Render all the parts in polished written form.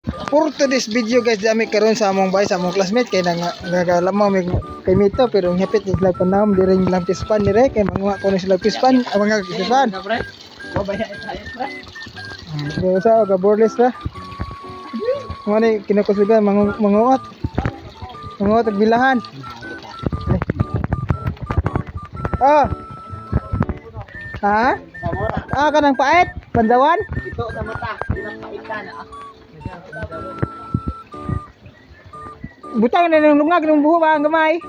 For today's video guys, dami karon sa among bay sa among classmate kay nagalaman mig kay Mito pero hapit sila panahon di rin lang pispan ni Rek kay manguha ko na sila pispan, mga pispan. Pero sa gaborles ra. Mani kinakusugan manguot. Manguot og bilahan. Ah. Ha? Ah, kanang pait, Pandawan? Ito sa mata, pinapaitan ah. Butang na nang lungag ng buho ba ang gamay?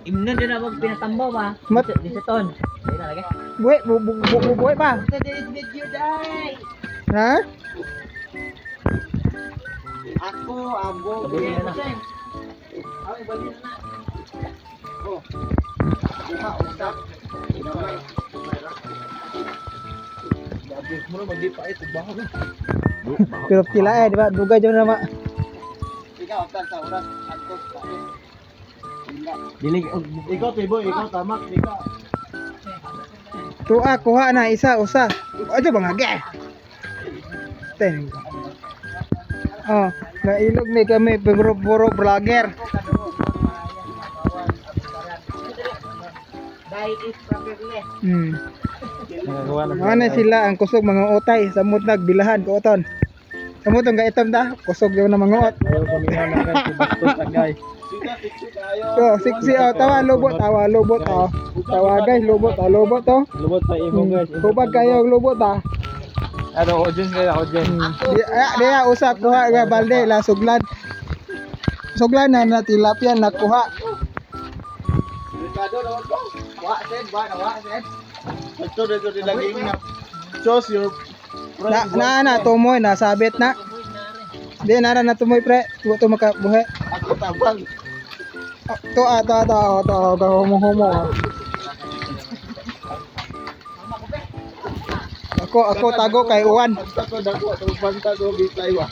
Imnon din na wag pinatambaw ba? Di sa ton. Di na lagi. Buhay pa. Today's video dai. Ha? Ako abo. Ay bali na. Oh. Buha usap. Dabi mo na magdipait ug baho. Pero tila di ba? Dugay jud na ma. Ikaw tan sa oras antos. Dili ikaw tiboy, ikaw tamak, ikaw. Tuwa kuha na isa usa. Ato bang age. Ten. Oh, nailog ni kami puro vlogger. Dai is properly. Ano sila ang kusog mga utay samot nagbilahan ko oton. Samot ang gaitom ta, kusog daw na mga ut. So, siksi tawa lubot oh. Tawa guys, lubot oh. Lubot pa imo guys. Hubad kayo lubot ah. Ano audience kaya audience. Dia usap kuha nga balde la suglan. Suglan na tilapia na kuha. Ricardo daw ko. Wa sen, wa sen. Ito lagi na. Choose your Na tumoy na sabit na. Di na tumoy pre. Tuwa makabuhi. ako tabang. To homo. Ako tago kay Uwan. Ako dako atong banta ko bitay wa.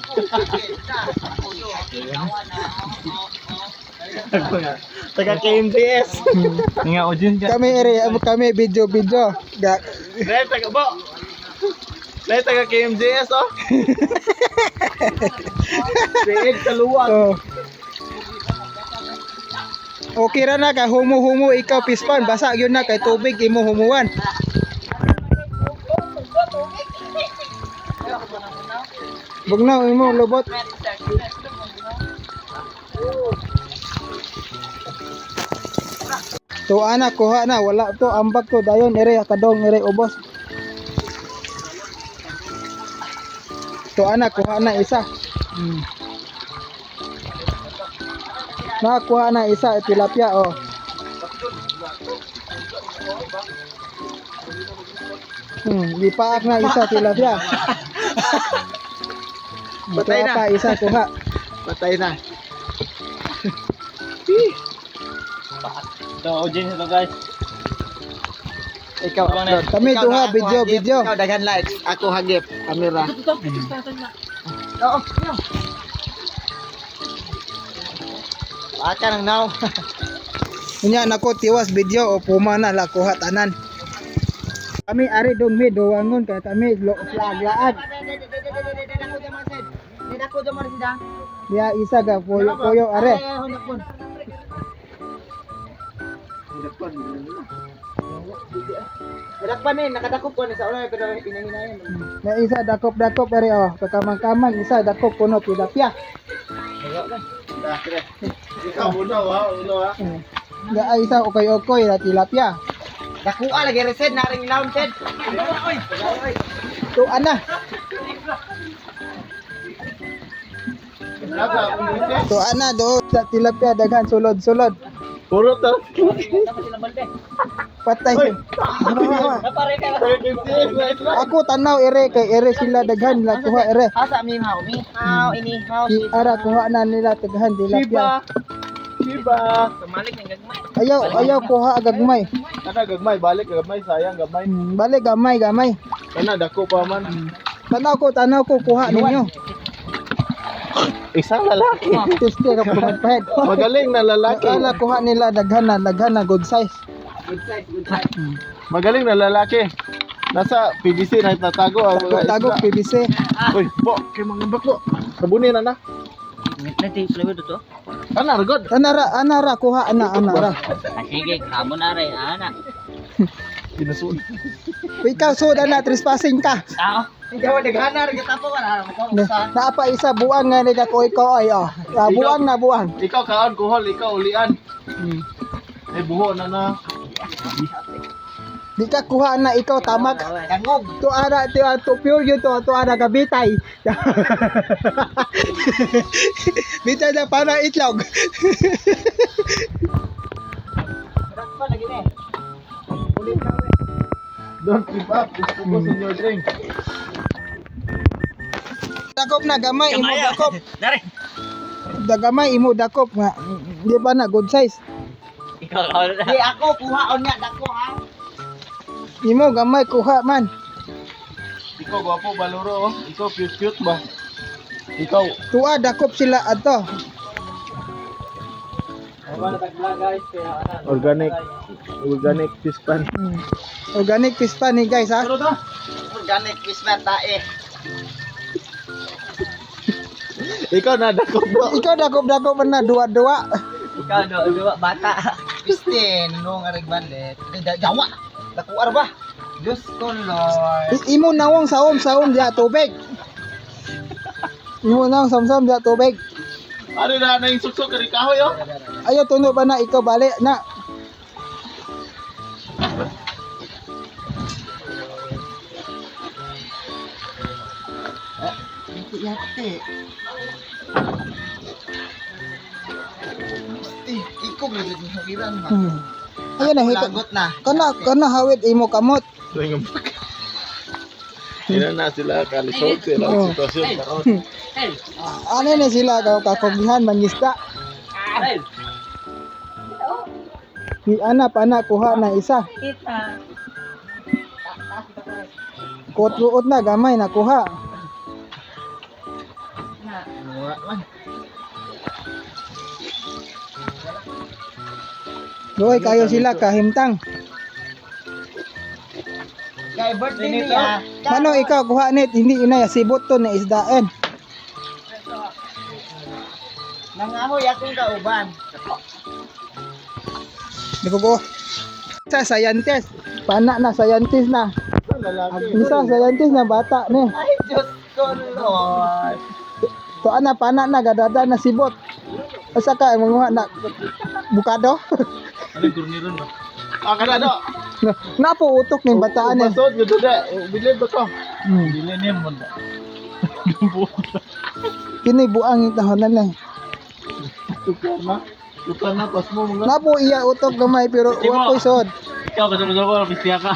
Taga KMJS. Nga audience ka. Kami video. Dai taga bo. Dai taga KMJS oh. Seed kaluwag. Oh. Okay ra na kay humo ikaw pispan basa gyud na kay tubig imo humuwan. Bugnaw imo lubot. To ana kuha na wala to ambak to dayon ere kadong ere ubos. To ana kuha na isa. Nakuha na isa tilapia oh. Dipaak na isa tilapia. Patay na. Pa isa kuha. Patay na. So audience ito guys. Ikaw kami duha video. Ikaw daghan likes, ako hagip kamera. Oo. Aka nang now. Unya nako tiwas video o puma na la kuha tanan. Kami ari dong mi dowangon kay kami flaglaad. Dako jaman sida. Dia isa ga poyo are. Dakpan ni nakadakop ko ni sa una pero hinahinayan. Na isa dakop are oh. Kakamang isa dakop puno tilapia. Ikaw uno ha. Ya isa okoy la tilapia. Dakua lagi reset naring lawn set. To ana. To ana do sa tilapia daghan sulod. Puro to. Patay. Napare ka. Ako tanaw ere kay ere sila daghan la kuha ere. Asa mihaw, inihaw. Ara kuha na nila daghan tilapia. Shiba. Tumalik ng gagmay. Ayaw kuha gagmay. Kana gagmay balik gagmay sayang gagmay. Balik gamay. Kana dako pa man. Tanaw ko kuha ninyo. Isang lalaki. Tuste ka po magpahid. Magaling na lalaki. Ala kuha nila daghan na good size. Good size. Magaling na lalaki. Nasa PVC na itatago ang mga Tago isda. PVC. Uy, bo, kay mga bako. Sabuni na na. Nanti flavor to. Ana ragod. Anara kuha anara. Sige, kamo na rin ana. Ginasun. Ikaw suda na trespassing ka. Tao. Hindi mo naghanar kita po kana Naapa isa buang nga ni ko ikaw ay oh. Buang na buang. Ikaw kaon kuhol, ikaw ulian. Ay buho na na. Di ka kuha na ikaw tamak. Dangog. To ara to pure yun to ara gabitay. Bitay na para itlog. Pa lagi ni. Don't give up. Just focus on your drink. Dakop na gamay imo dakop. Dari. Dagamay imo dakop nga. Di ba na good size? Ikaw na. Di ako kuhaon niya dako ha. Imo gamay kuha man. Ikaw gwapo baluro oh. Ikaw cute ba? Ikaw. Tuwa dakop sila ato. Organic fish pan. Organic fish pan ni guys ha. Organic fish man tae. Ikaw na dakop bro. Ikaw dakop man na dua-dua. Ikaw dua bata. Pistin nung arig balet. Jawa. Dakuar ba? Diyos ko Lord. Imo nawong saom dia tubig. Imo nawong saom dia tubig. Ano na na yung suksok kari kahoy oh. Ayo tuno ba na ikaw balik na. Yate. Ikaw ba dito hagiran ma? Ayan na hito. Lagot na. Kana hawid imo kamot. Hindi na sila kalisod sila ang sitwasyon karon. Ano na sila kakogihan mangisda. Di anak kuha na isa. Kotruot na gamay na kuha. Mura man. Doy kayo sila kahimtang. Kay birthday niya. Mano ikaw kuha net hindi ina sibot to na isdaan. Nangahoy akong kauban. Di ko go. Sa scientist, pana na scientist na. Isa scientist na bata ni. Ay Diyos ko Lord. To ana pana na gadada na sibot. Asa ka mga na bukado. Ano yung gurniron ba? Kada do. Napo utok ning bataan ni. Masod gud da. Bilid ba ko? Hmm. Bilid niya mo da. Kini buang itahonan lang. Tukar na pas mo mga. Napo iya utok gamay pero wa ko isod. Ikaw kasama ko pisya ka.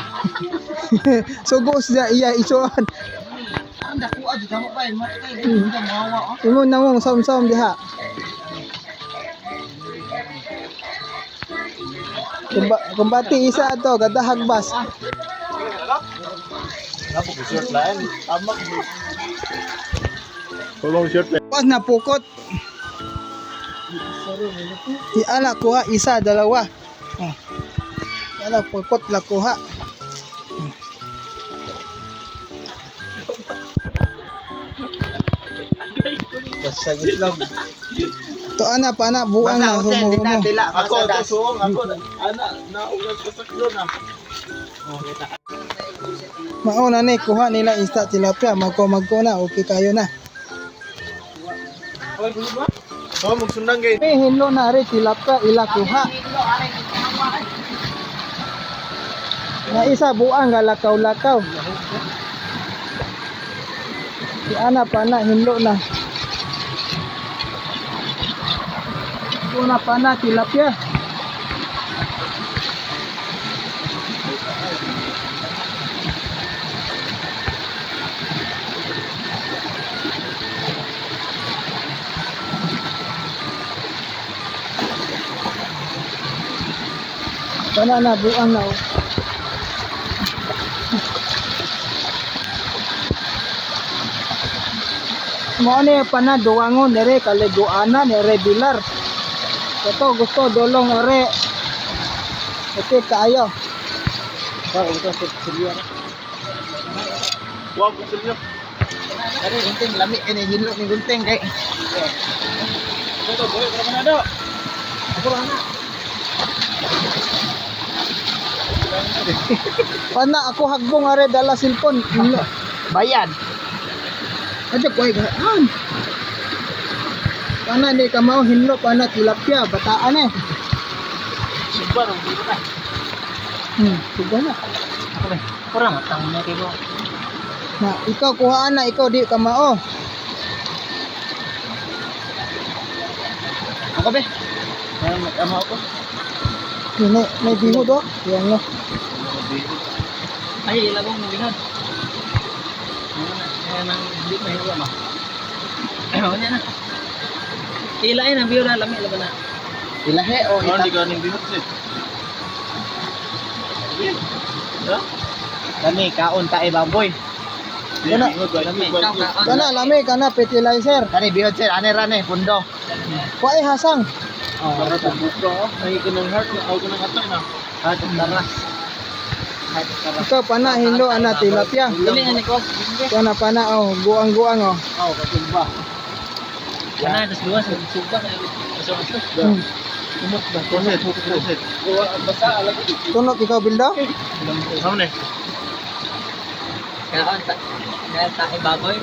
Sugo siya iya isuan. Ang dako aja kamo pa matay hindi mawa. Imo namong som-som diha. Kumbati isa ato gadahag bas. Napo ko short lain. Amak. Kulong short pa. Pas na pukot. Di ala kuha isa dalawa. Oh. Ala pukot la kuha. Basta itlog. To ana pa na buang na humuhumo. Ako to suong ako. Ana naugat ko sa kilo na. Mauna ni kuha nila insta tilapia magko na okay kayo na. Oh, magsundang gay. May hinlo na rin tilapia ila kuha. Na isa buang galakaw-lakaw. Si ana pa na hinlo na. Una pa na tilapia. Pana na buang na. Mo ni pana duwangon nere kaliguana nere bilar. Ito gusto dolong ere. Okay kayo. Wag ko sa inyo. Kani gunting lami kani hinlo ni gunting kay. Ito, boy, para manado. Ako lang na. Pana ako hagbong are dala cellphone. Bayad. Aja ko ay gaan. Pana ni kamao hinlo pana tilapia bataan eh. Subar, dito na. Suga na. Ako ba? Kurang matang mo kay mo. Na ikaw kuhaan na ikaw di kamao. Ako ba? May mag-ama ako. Ini may bingo do. Yang no. Ay, ilabong mo binod. Kaya nang hindi pa hinuwa mo. Ano na? Ilain ang biyo na lami laban na. Ilahe o Oh, hindi ita. ka ning bihot sit. Ha? Kami kaon ta baboy. Kana- Kana lami kana fertilizer. Kani bihod sir, ane rane pundo. Kuai hasang. Para sa buko, ay kanang heart, ay kanang atay na. At taras. At taras. Ikaw pana hinlo ana tilapia. Dili ani ko. Kana pana oh guang-guang oh. Oh, katumba. Kana das duwa sa subak na. Hmm. Kumot ba? Kusit, kusit. Basa alam ko. Tunok ikaw bilda. Ano na? Kaon ta. Kaya ta baboy.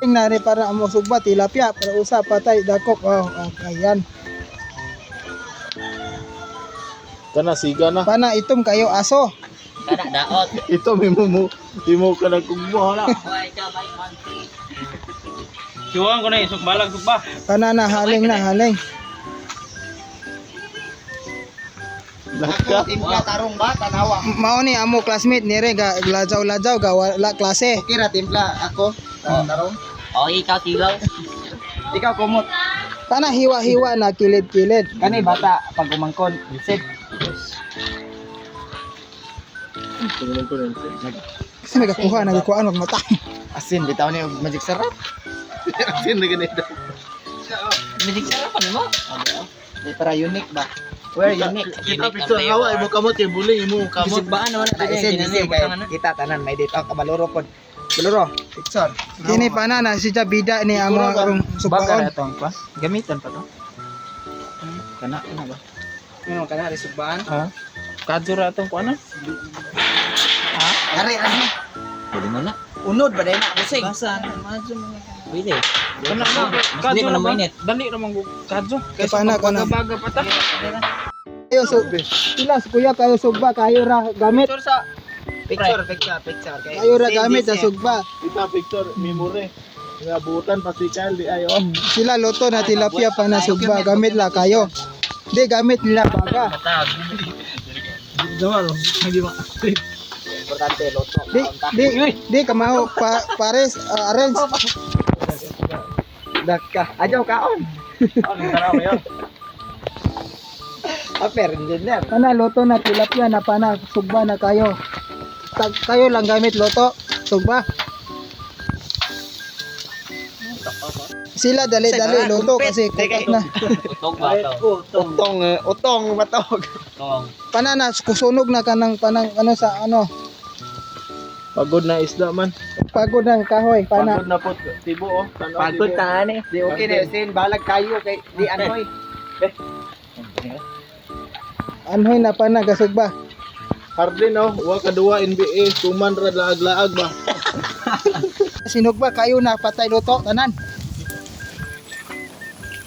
Tingnan ni para amo sugba tilapia para usa patay dakok oh, ayan. Kana siga na. Pana itom kayo aso. Kana daot. Ito mo ka nang kugbo hala. Hoy, ka bay on. Siwang ko na isok balag ba. Kana na haling na haling. Laka. Timpla tarong ba tanawa. Mao ni amo classmate nire ga lajaw-lajaw ga wala klase. Okay ra timpla ako. Tarong. Oh, ikaw tilaw. Ikaw kumot. Kana hiwa-hiwa na kilid-kilid. Kani bata pag umangkon, sit. Tingnan ko rin. Kasi may kakuha nagkuha og mata. Asin bitaw ni og magic sarap. Asin na ganito. Magic sarap ano mo? Di para unique ba? Where unique? Kita picture hawa imo kamot kay buling imo kamot. Kamot ba ano na isin kita tanan may dito ang kabaluro pod. Baluro, picture. Kini pana na si bida ni amo arong Subaon. subaon. Itong pa. Gamitan pa to. Kana ano ba? Ano kana ri subahan? Ha? Kadyo ra atong kuana? Ha? Ari ari. Pwede mo na. Unod ba dai na busing? Pwede. Kana Mas di kadyo pa na na ba? mainit. Dali ra man kadyo. Pana kana. Baga pa ta. Kayo so pilas kuya kayo sugba kayo ra gamit. Picture sa picture. Kayo ra gamit sa sugba. Kita picture memory. Nga butan pati child di ayo. Sila loto na tilapia pa na sugba gamit la kayo. Di gamit nila baga. Damal, hindi ma. Importante loto. Di kamao pares arrange. Daka. Ajaw kaon. Ano taraw yan? Aper engineer. Kana loto na tilapia na pana sugba na kayo. Kayo lang gamit loto sugba. Sila dali-dali loto kasi kukat na. Utog ba to? Utong matog. Utog. Pana na kusunog na kanang panang ano sa ano. Pagod na isda man. Pagod ng kahoy pana. Pagod na po tibo oh. Pagod ta ani. Di okay na sin balag kayo kay di anoy. Anhoy na pana gasugba. Hardin oh, wa kadua NBA, tuman ra laag-laag ba. Sinugba kayo na patay loto tanan.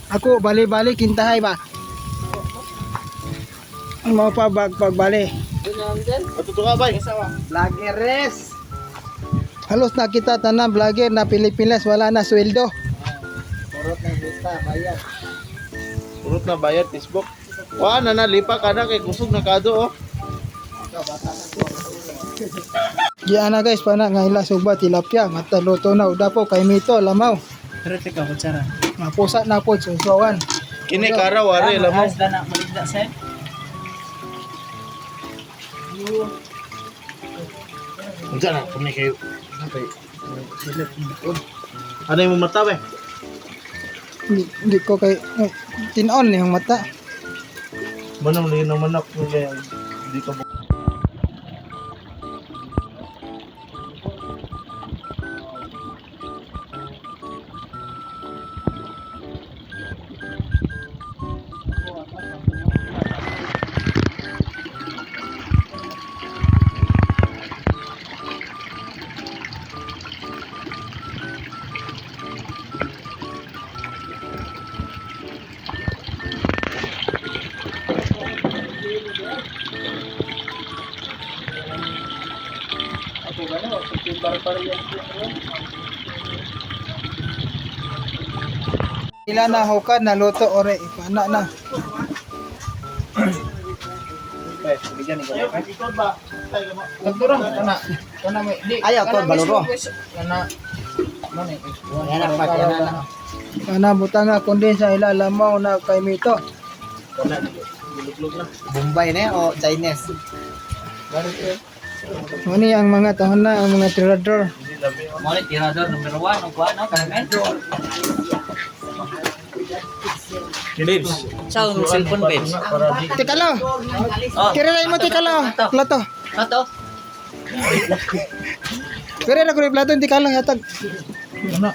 Ako bali-bali kintahay ba. Mo pa pagbali. Atuto ka bay. Vloggeres. Halos na kita tanan vlogger na Pilipinas wala na sweldo. Turot ng buta bayad. Urot na bayad Facebook. Wa na lipa ka na kay kusog na kado oh. Diyan na guys pana ngaila sugba tilapia mata luto na udapo kay mito lamaw. Pero teka kutsara. Mapusa na po susuwan. Kini karaw are lamaw. Asda na maligda sa. Unsa na kami kayo. Ano yung mata ba? Hindi ko kay tinon ni yung mata. Manang lino manak kaya di ka Ila na hukad na luto ore ipana na. Bigyan ni ko. Ikot ba? Tayo mo. Nagturang kana. Kana may di. Ayaw, tol, baluro. Kana man eh. Yan ang part, yan ang Ana butang nga kondensa ila lamaw na kay Mito. Bombay na o Chinese. Muni ang mga tahon na ang mga tirador. Mo ni tirador number 1 ang kuan no kana men. Kilibs. Sound cellphone page. Tikalo. Oh. Kiray mo tikalo. Plato. Ato. Kiray na ko plato tikalo yatag. Ano?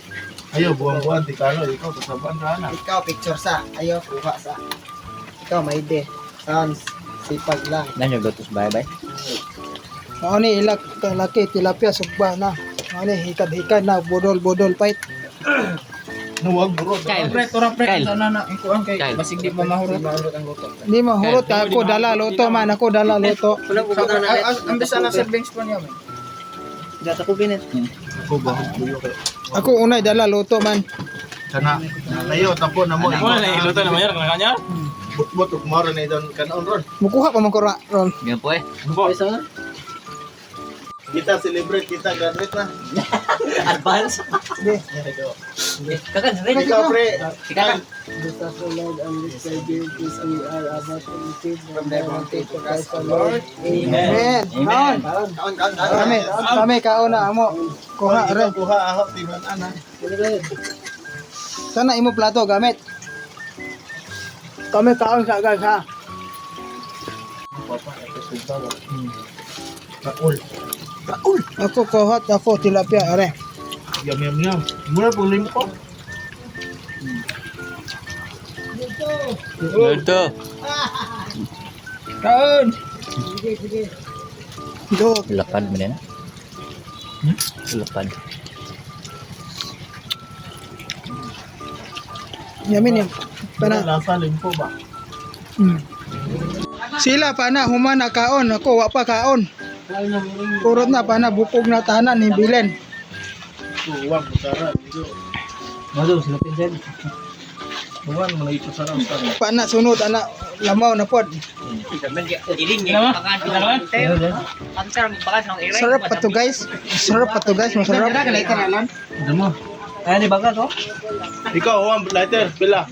Ayaw, buwan-buwan, tikalo, ikaw, tasaban ka na. Ikaw picture sa, ayaw kuha sa. Ikaw may ide. Sounds sipag lang. Nanyo gotos bye-bye. Mao ni ila laki tilapia sugba na. Mao ni hikad-hikad na bodol-bodol fight. Huwag burot. Pre, tura pre, sana na ikuan kay basig di pa mahurot. Di mahurot ka ako dala luto man ako dala luto. Ang bisa na servings pa niya men. Data ko binit. Ako, bahog buyo kayo. Ako unay dala luto man. Kana, layo, tapo na mo. Wala na iluto na mayor kanya kanya. Butbut, ukmaro na idon kanon ron. Mukuha pa man ko ron. Yan po eh. Kita celebrate, kita graduate na. Advance. Di. Kakan ready Ikaw, pre. Kakan. Amen. Kaon. Kami kaon na amo. Kuha Ikaw, rin. kuha, ako, timan, ana. Sana imo plato gamit. Kami kaon sa guys ha. Kaul. Ako kohot, ako tilapia are. Yum, yum, yum. Mura po limpo. Ito. Kaon. Do. Lapad mo na. Lapad. Yamin yan. Para Pana. lasa limpo ba? Sila pa na humana kaon, ako wa pa kaon. Kurot na pa na bukog na tahanan ni Bilen. Tuwang, kusara. Madu sila pinsan. Tuwan, mga ito sarang sarang. Pa na sunod ana lamaw na pod. Iling niya. Ang sarang bakas ng iray. Sarap pa to guys. Sarap pa to guys, masarap. Ano mo? Ay di baga to. Ikaw, Juan, lighter, pila.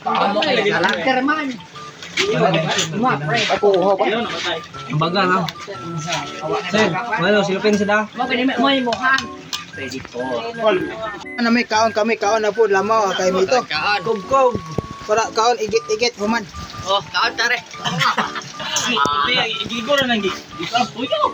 Laker man. Ako uho pa. Ang baga na. Sir, malo silupin sila. Mo kini mo mo ha. Ready po. Ana may kaon kami kaon na pod lamaw kay Mito. Kaon. Kog. Para kaon igit-igit human. Oh, kaon tare. Hindi, gigo na nang gig. Isa, puyo.